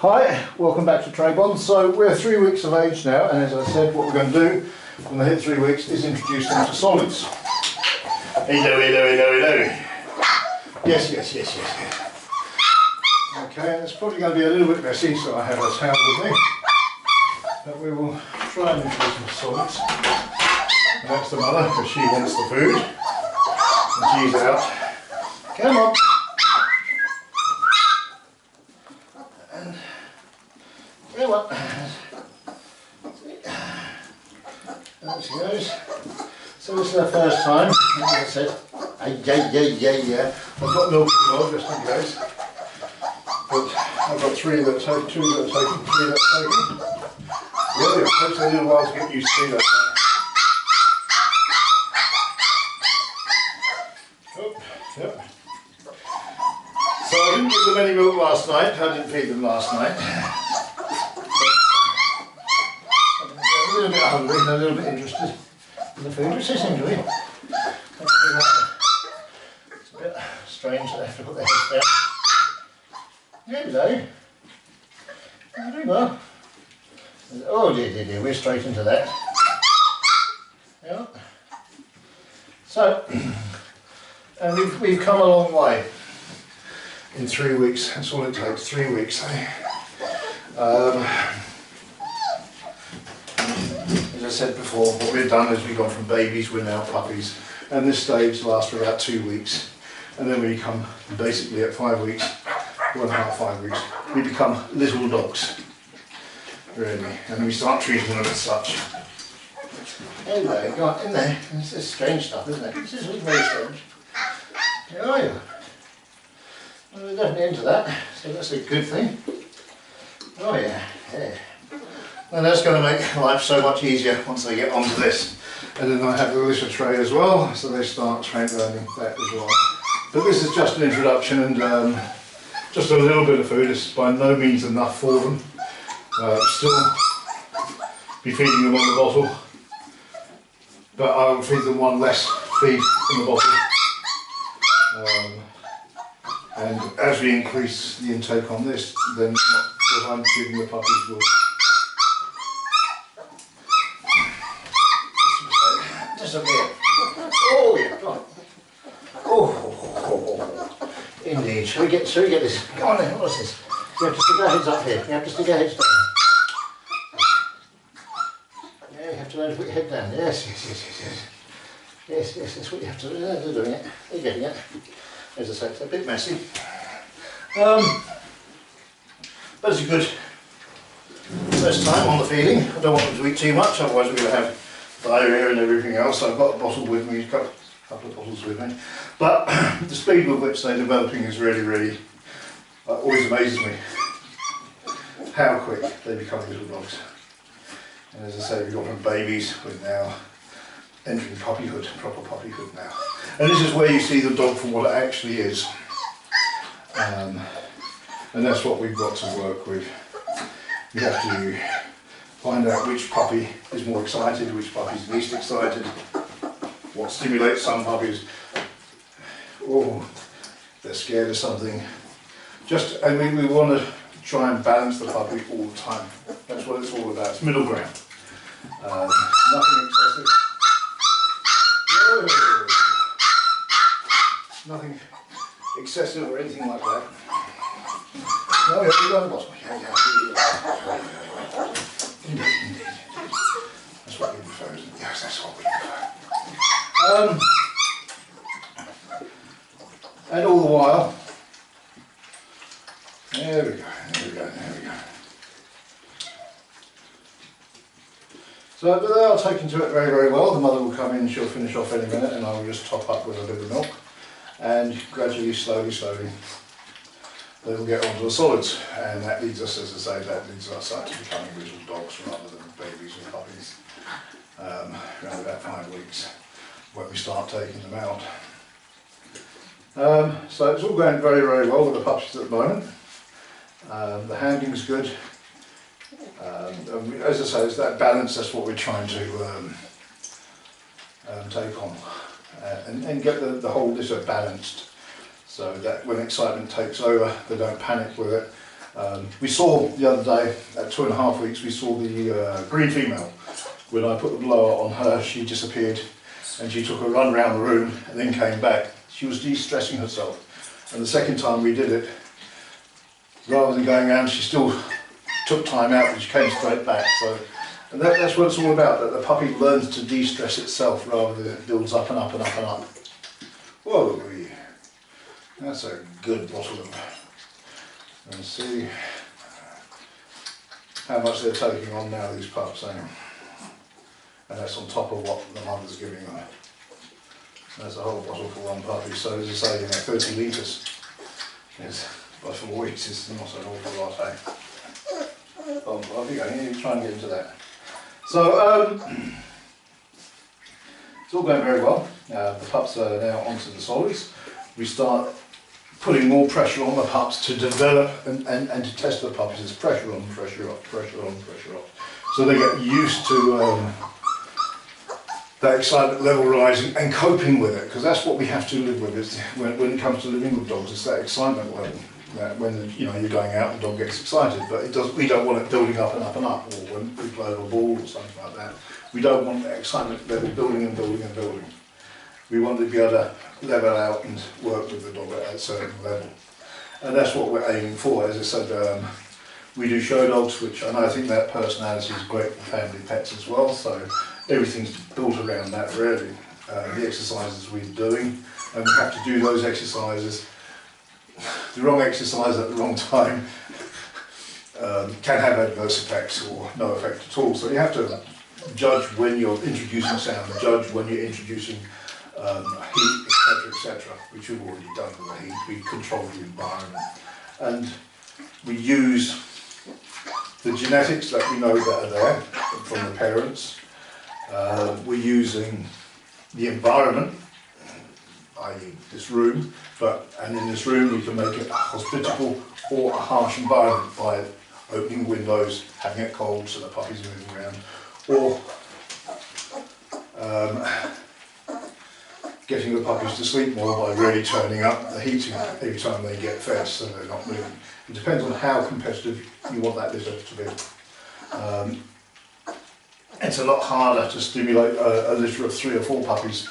Hi, welcome back to Trebons. So we're 3 weeks of age now, and as I said, what we're going to do when they hit 3 weeks is introduce them to solids. Hello, hello, hello, hello. Yes, yes, yes, yes, yes. Okay, and it's probably going to be a little bit messy, so I have a towel with me. But we will try and introduce them to solids. And that's the mother, because she wants the food. And she's out. Come on. And come on. There she goes. So this is her first time, as I said. Yeah. I've got milk as well, just in case. But I've got two that are taken, 3 that are taken. Yeah, it takes a little while to get used to that. Oh, yep. So I didn't give them any milk last night, I didn't feed them last night. A little bit hungry and a little bit interested in the food, which they seem to be. It's a bit strange that they have to put their heads down. Hello. You're doing well. Oh dear, we're straight into that. Yeah. So, and we've come a long way in 3 weeks. That's all it takes, 3 weeks. As I said before, what we've done is we've gone from babies, we're now puppies, and this stage lasts for about 2 weeks, and then we become basically at 5 weeks, 1.5, 5 weeks, we become little dogs, really, and we start treating them as such. Anyway, go on in there. This is strange stuff, isn't it? This is very strange. How are you? Well, we're definitely into that, so that's a good thing. Oh yeah. And that's going to make life so much easier once they get onto this. And then I have the litter tray as well, so they start learning that as well. But this is just an introduction and just a little bit of food. It's by no means enough for them. Still be feeding them on the bottle, but I will feed them one less feed in the bottle. And as we increase the intake on this, then what I'm giving the puppies will disappear. Oh yeah, go on. Oh, indeed. Shall we get this? Come on then, what's this? You have to stick our heads up here. You have to stick our heads down. Yeah, you have to learn to put your head down. Yes. Yes, that's what you have to do. They're doing it. They're getting it. As I say, it's a bit messy. But it's a good first time on the feeding. I don't want them to eat too much, otherwise we're going to have diarrhea and everything else. So I've got a bottle with me, a couple of bottles with me. But the speed with which they're developing is really always amazes me. How quick they become little dogs. And as I say, we've gone from babies, we're now entering puppyhood, proper puppyhood now. And this is where you see the dog for what it actually is. And that's what we've got to work with. We have to find out which puppy is more excited, which puppy is least excited, what stimulates some puppies. Oh, they're scared of something. We want to try and balance the puppy all the time. That's what it's all about. It's middle ground. Nothing excessive. Whoa. Nothing excessive or anything like that. No, yeah, we're going to bottom. Yeah. Indeed. That's what we prefer, isn't it? Yes, that's what we prefer. And all the while, there we go. So but they are taken to it very well. The mother will come in, she'll finish off any minute, and I will just top up with a bit of milk. And gradually, slowly, they will get onto the solids. And that leads us, as I say, up to becoming little dogs rather than babies or puppies. Around about 5 weeks, when we start taking them out. So it's all going very well with the puppies at the moment. The handling's good. As I say, it's that balance, that's what we're trying to take on. And get the whole litter balanced, so that when excitement takes over, they don't panic with it, We saw the other day, at 2.5 weeks, we saw the green female. When I put the blower on her, she disappeared and she took a run around the room and then came back. She was de-stressing herself. And the second time we did it, rather than going around, she still took time out and she came straight back. So, and that's what it's all about, that the puppy learns to de-stress itself rather than it builds up and up and up and up. Whoa, that's a good bottle of. Let's see how much they're taking on now, these pups, and that's on top of what the mother's giving them. That's a whole bottle for one puppy, so as I say, 30 litres. Yes, by 4 weeks is not an awful lot, eh? Oh, off you go, you try and get into that. So, it's all going very well. The pups are now onto the solids. We start putting more pressure on the pups to develop and to test the puppies. It's pressure on, pressure off, pressure on, pressure off. So they get used to that excitement level rising and coping with it, because that's what we have to live with. Is when it comes to living with dogs, it's that excitement level. That when you're going out, the dog gets excited, but it does. We don't want it building up and up and up, or when we play with a ball or something like that. We don't want that excitement level building and building and building. We want to be able to level out and work with the dog at a certain level. And that's what we're aiming for. As I said, we do show dogs, and I think that personality is great for family pets as well, so everything's built around that really. The exercises we're doing, and we have to do those exercises. The wrong exercise at the wrong time can have adverse effects or no effect at all. So you have to judge when you're introducing sound, judge when you're introducing heat, etc., which we've already done with the heat. We control the environment, and we use the genetics that we know that are there from the parents. We're using the environment, i.e. this room, and in this room we can make it a hospitable or a harsh environment by opening windows, having it cold so the puppy's moving around, or getting the puppies to sleep more by really turning up the heating every time they get fed so they're not moving. It depends on how competitive you want that litter to be. It's a lot harder to stimulate a litter of 3 or 4 puppies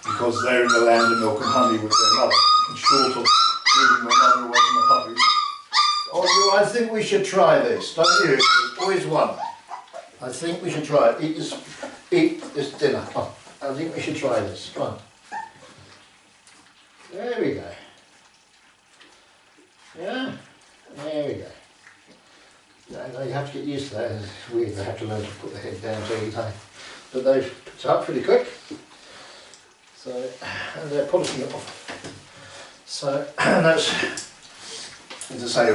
because they're in the land of milk and honey with their mother, and short of moving the mother away from the puppies. Oh, I think we should try this, don't you? There's always one. I think we should try it. Eat this dinner. Oh, I think we should try this. Come on. There we go. Yeah, there we go. You have to get used to that. It's weird, they have to learn to put their head down to eat time. But they've picked up pretty quick. So, and they're polishing it off. So, and that's, as I say,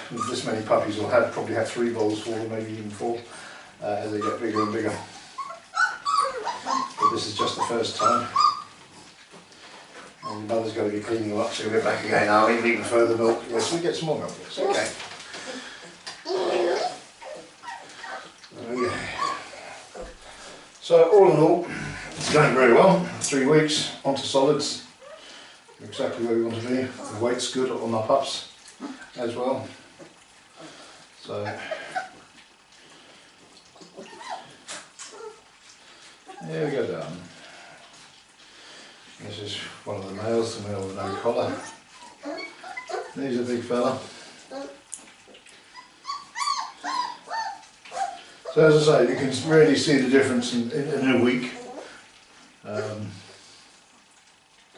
with this many puppies, we'll probably have 3 bowls for them, maybe even 4, as they get bigger and bigger. But this is just the first time. And the mother's got to be cleaning them up, so we're back again. Now we need even further milk. Yes, we get some more milk. Yes, okay. So all in all, it's going very well. 3 weeks onto solids, exactly where we want to be. The weight's good on our pups as well. So there we go down. This is one of the males, the male with no collar. He's a big fella. So as I say, you can really see the difference in a week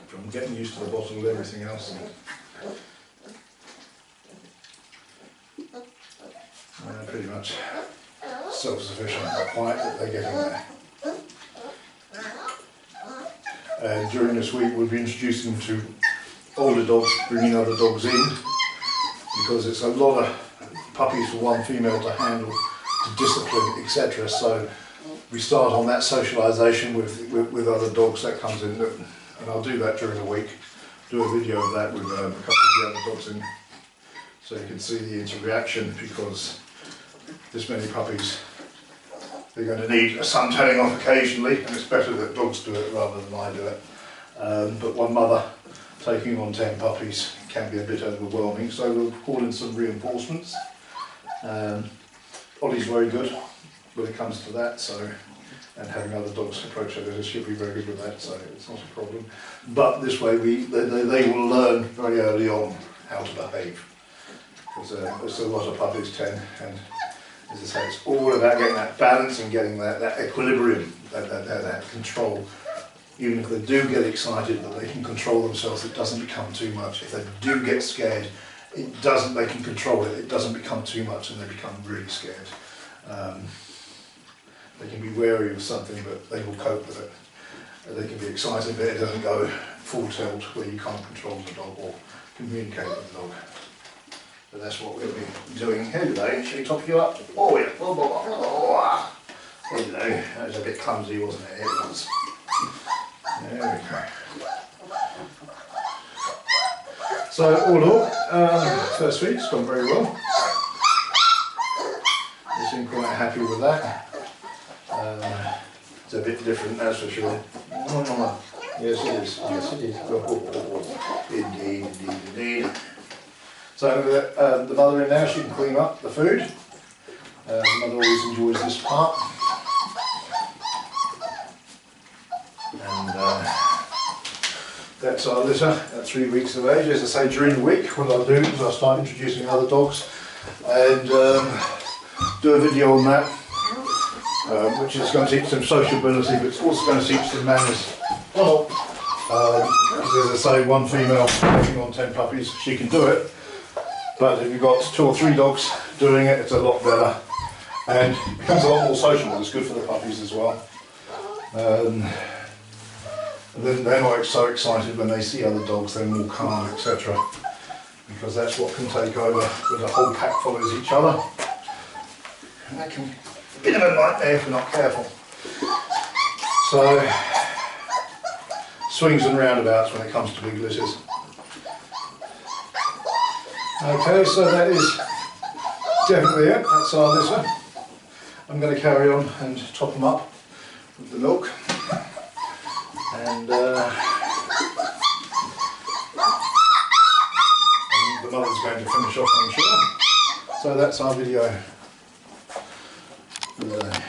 from getting used to the bottle and everything else. Pretty much self-sufficient, not quite, but they're getting there. And during this week we'll be introducing them to older dogs, bringing other dogs in, because it's a lot of puppies for one female to handle, to discipline, etc. So we start on that socialisation with other dogs that comes in, and I'll do that during the week. Do a video of that with a couple of the other dogs in, so you can see the interaction, because this many puppies, they're going to need some telling off occasionally, and it's better that dogs do it rather than I do it. But one mother taking on 10 puppies can be a bit overwhelming, so we'll call in some reinforcements. Ollie's very good when it comes to that, so, and having other dogs approach her, she'll be very good with that, so it's not a problem. But this way they will learn very early on how to behave. Because a lot of puppies tend, and as I say, it's all about getting that balance and getting that equilibrium, that control. Even if they do get excited, that they can control themselves, it doesn't become too much. If they do get scared, they can control it, it doesn't become too much and they become really scared. They can be wary of something, but they will cope with it. They can be excited, but it doesn't go full tilt where you can't control the dog or communicate with the dog. But that's what we'll be doing here today. Shall we top you up? Oh yeah. There you go. That was a bit clumsy, wasn't it? It was. There we go. So all in all, first week's gone very well. They seem quite happy with that. It's a bit different, that's for sure. Yes it is, yes it is. Indeed, indeed, indeed. So the mother in now, she can clean up the food. The mother always enjoys this part. And that's our litter at 3 weeks of age. As I say, during the week, what I'll do is I'll start introducing other dogs and do a video on that, which is going to teach them sociability, but it's also going to teach them manners. Well, as I say, one female working on 10 puppies, she can do it. But if you've got 2 or 3 dogs doing it, it's a lot better. And it becomes a lot more sociable. It's good for the puppies as well. Then they're not so excited when they see other dogs, they're more calm, etc. Because that's what can take over when the whole pack follows each other. And that can be a bit of a nightmare if we're not careful. So, swings and roundabouts when it comes to big litters. Okay, so that is definitely it. That's our litter. I'm going to carry on and top them up with the milk. And the mother's going to finish off, I'm sure. So that's our video for today.